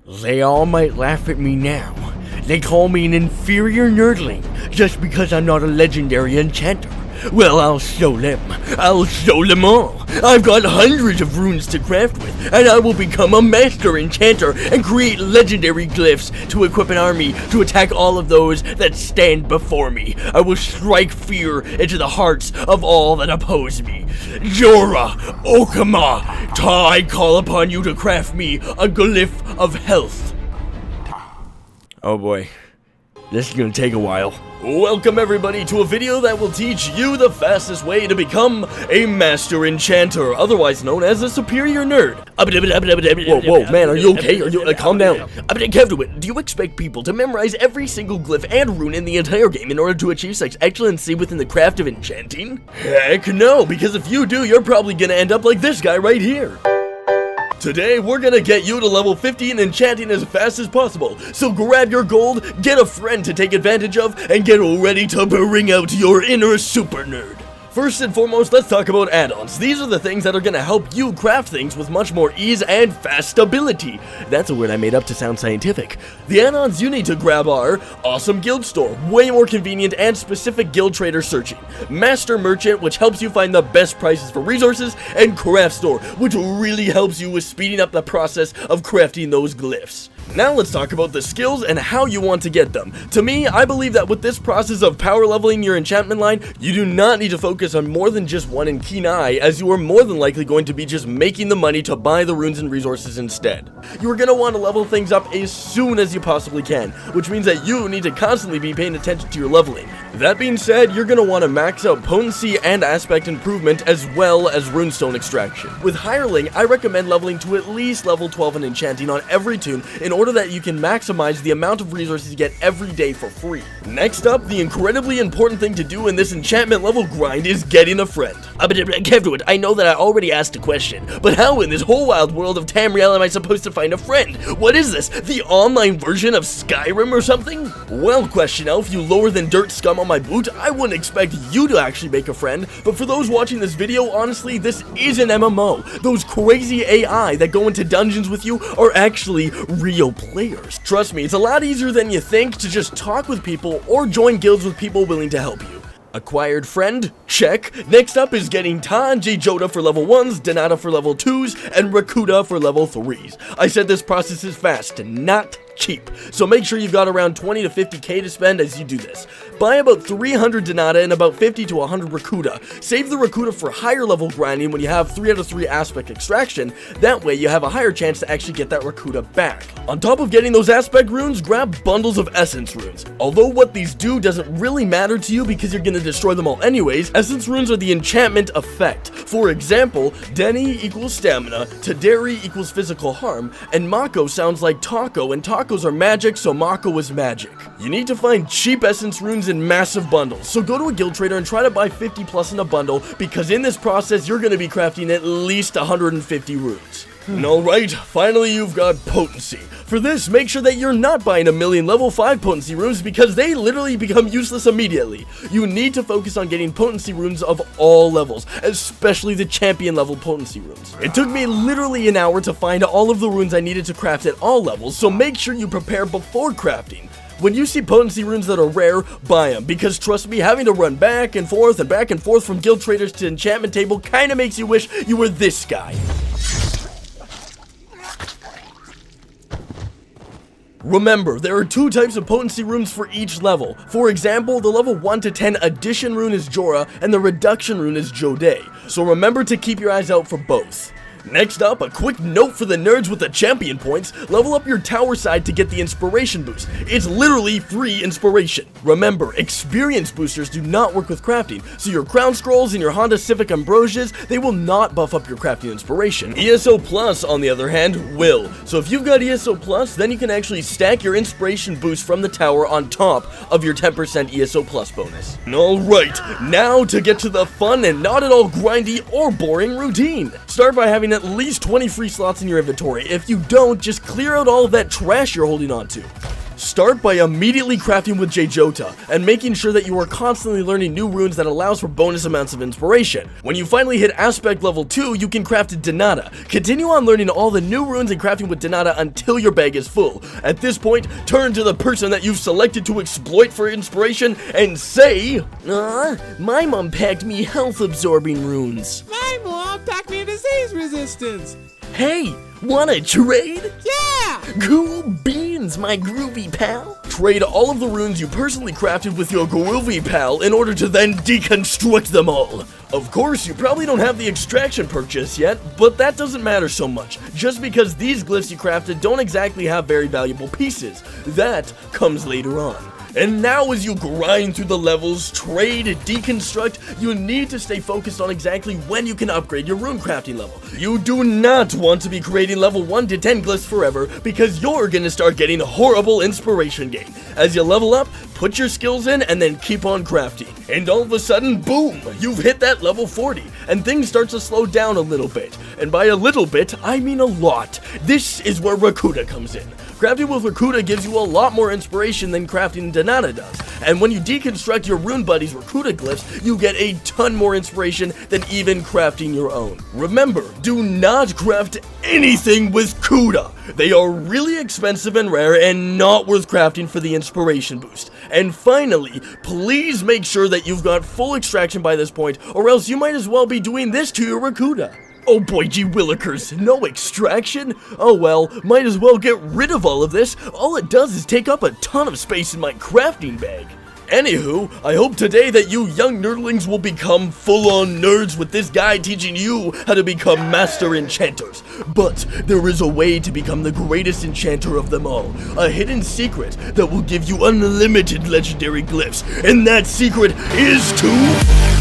They all might laugh at me now. They call me an inferior nerdling just because I'm not a legendary enchanter. Well, I'll show them. I'll show them all. I've got hundreds of runes to craft with, and I will become a master enchanter and create legendary glyphs to equip an army to attack all of those that stand before me. I will strike fear into the hearts of all that oppose me. Jorah, Okama, I call upon you to craft me a glyph of health. Oh boy, this is gonna take a while. Welcome everybody to a video that will teach you the fastest way to become a master enchanter, otherwise known as a superior nerd. Whoa, man, are you okay? Calm down. Kevduit, do you expect people to memorize every single glyph and rune in the entire game in order to achieve such excellency within the craft of enchanting? Heck no, because if you do, you're probably gonna end up like this guy right here. Today, we're gonna get you to level 50 in enchanting as fast as possible, so grab your gold, get a friend to take advantage of, and get ready to bring out your inner super nerd. First and foremost, let's talk about add-ons. These are the things that are gonna help you craft things with much more ease and fast ability. That's a word I made up to sound scientific. The add-ons you need to grab are Awesome Guild Store, way more convenient and specific guild trader searching, Master Merchant, which helps you find the best prices for resources, and Craft Store, which really helps you with speeding up the process of crafting those glyphs. Now let's talk about the skills and how you want to get them. To me, I believe that with this process of power leveling your enchantment line, you do not need to focus on more than just one in keen eye, as you are more than likely going to be just making the money to buy the runes and resources instead. You are going to want to level things up as soon as you possibly can, which means that you need to constantly be paying attention to your leveling. That being said, you're going to want to max out potency and aspect improvement as well as runestone extraction. With hireling, I recommend leveling to at least level 12 in enchanting on every tune in order that you can maximize the amount of resources you get every day for free. Next up, the incredibly important thing to do in this enchantment level grind is getting a friend. Kevduit, I know that I already asked a question, but how in this whole wild world of Tamriel am I supposed to find a friend? What is this, the online version of Skyrim or something? Well, Question Elf, you lower than dirt scum on my boot, I wouldn't expect you to actually make a friend, but for those watching this video, honestly, this is an MMO. Those crazy AI that go into dungeons with you are actually real players. Trust me, it's a lot easier than you think to just talk with people or join guilds with people willing to help you. Acquired friend? Check. Next up is getting Tanji Joda for level 1s, Denata for level 2s, and Rekuta for level 3s. I said this process is fast, not cheap, so make sure you've got around 20 to 50k to spend as you do this. Buy about 300 Denata and about 50 to 100 Rekuta. Save the Rekuta for higher level grinding when you have 3 out of 3 aspect extraction, that way you have a higher chance to actually get that Rekuta back. On top of getting those aspect runes, grab bundles of essence runes. Although what these do doesn't really matter to you because you're gonna destroy them all anyways, essence runes are the enchantment effect. For example, Denny equals stamina, Taderi equals physical harm, and Mako sounds like taco, and tacos are magic, so Mako is magic. You need to find cheap essence runes in massive bundles, so go to a guild trader and try to buy 50 plus in a bundle, because in this process you're going to be crafting at least 150 runes. Alright, finally you've got potency. For this, make sure that you're not buying a million level 5 potency runes because they literally become useless immediately. You need to focus on getting potency runes of all levels, especially the champion level potency runes. It took me literally an hour to find all of the runes I needed to craft at all levels, so make sure you prepare before crafting. When you see potency runes that are rare, buy them, because trust me, having to run back and forth from guild traders to enchantment table kinda makes you wish you were this guy. Remember, there are 2 types of potency runes for each level. For example, the level 1 to 10 addition rune is Jorah, and the reduction rune is Jode. So remember to keep your eyes out for both. Next up, a quick note for the nerds with the champion points, level up your tower side to get the inspiration boost. It's literally free inspiration. Remember, experience boosters do not work with crafting, so your crown scrolls and your Honda Civic Ambrosias, they will not buff up your crafting inspiration. ESO Plus, on the other hand, will. So if you've got ESO Plus, then you can actually stack your inspiration boost from the tower on top of your 10% ESO Plus bonus. Alright, now to get to the fun and not at all grindy or boring routine. Start by having at least 20 free slots in your inventory. If you don't, just clear out all of that trash you're holding on to. Start by immediately crafting with Jota and making sure that you are constantly learning new runes that allows for bonus amounts of inspiration. When you finally hit aspect level 2, you can craft Denata. Continue on learning all the new runes and crafting with Denata until your bag is full. At this point, turn to the person that you've selected to exploit for inspiration and say, my mom packed me health absorbing runes. My mom packed me disease resistance. Hey, wanna trade? Yeah! Cool beans, my groovy pal. Trade all of the runes you personally crafted with your groovy pal in order to then deconstruct them all. Of course, you probably don't have the extraction perk just yet, but that doesn't matter so much, just because these glyphs you crafted don't exactly have very valuable pieces. That comes later on. And now as you grind through the levels, trade, deconstruct, you need to stay focused on exactly when you can upgrade your rune crafting level. You do not want to be creating level 1 to 10 glyphs forever, because you're gonna start getting horrible inspiration gain. As you level up, put your skills in and then keep on crafting. And all of a sudden, boom, you've hit that level 40, and things start to slow down a little bit. And by a little bit, I mean a lot. This is where Rekuta comes in. Crafting with Rekuta gives you a lot more inspiration than crafting Denata does, and when you deconstruct your rune buddy's Rekuta glyphs, you get a ton more inspiration than even crafting your own. Remember, do not craft anything with Kuta. They are really expensive and rare and not worth crafting for the inspiration boost. And finally, please make sure that you've got full extraction by this point, or else you might as well be doing this to your Rekuta. Oh boy, gee willikers, no extraction? Oh well, might as well get rid of all of this. All it does is take up a ton of space in my crafting bag. Anywho, I hope today that you young nerdlings will become full-on nerds with this guy teaching you how to become master enchanters. But there is a way to become the greatest enchanter of them all, a hidden secret that will give you unlimited legendary glyphs, and that secret is to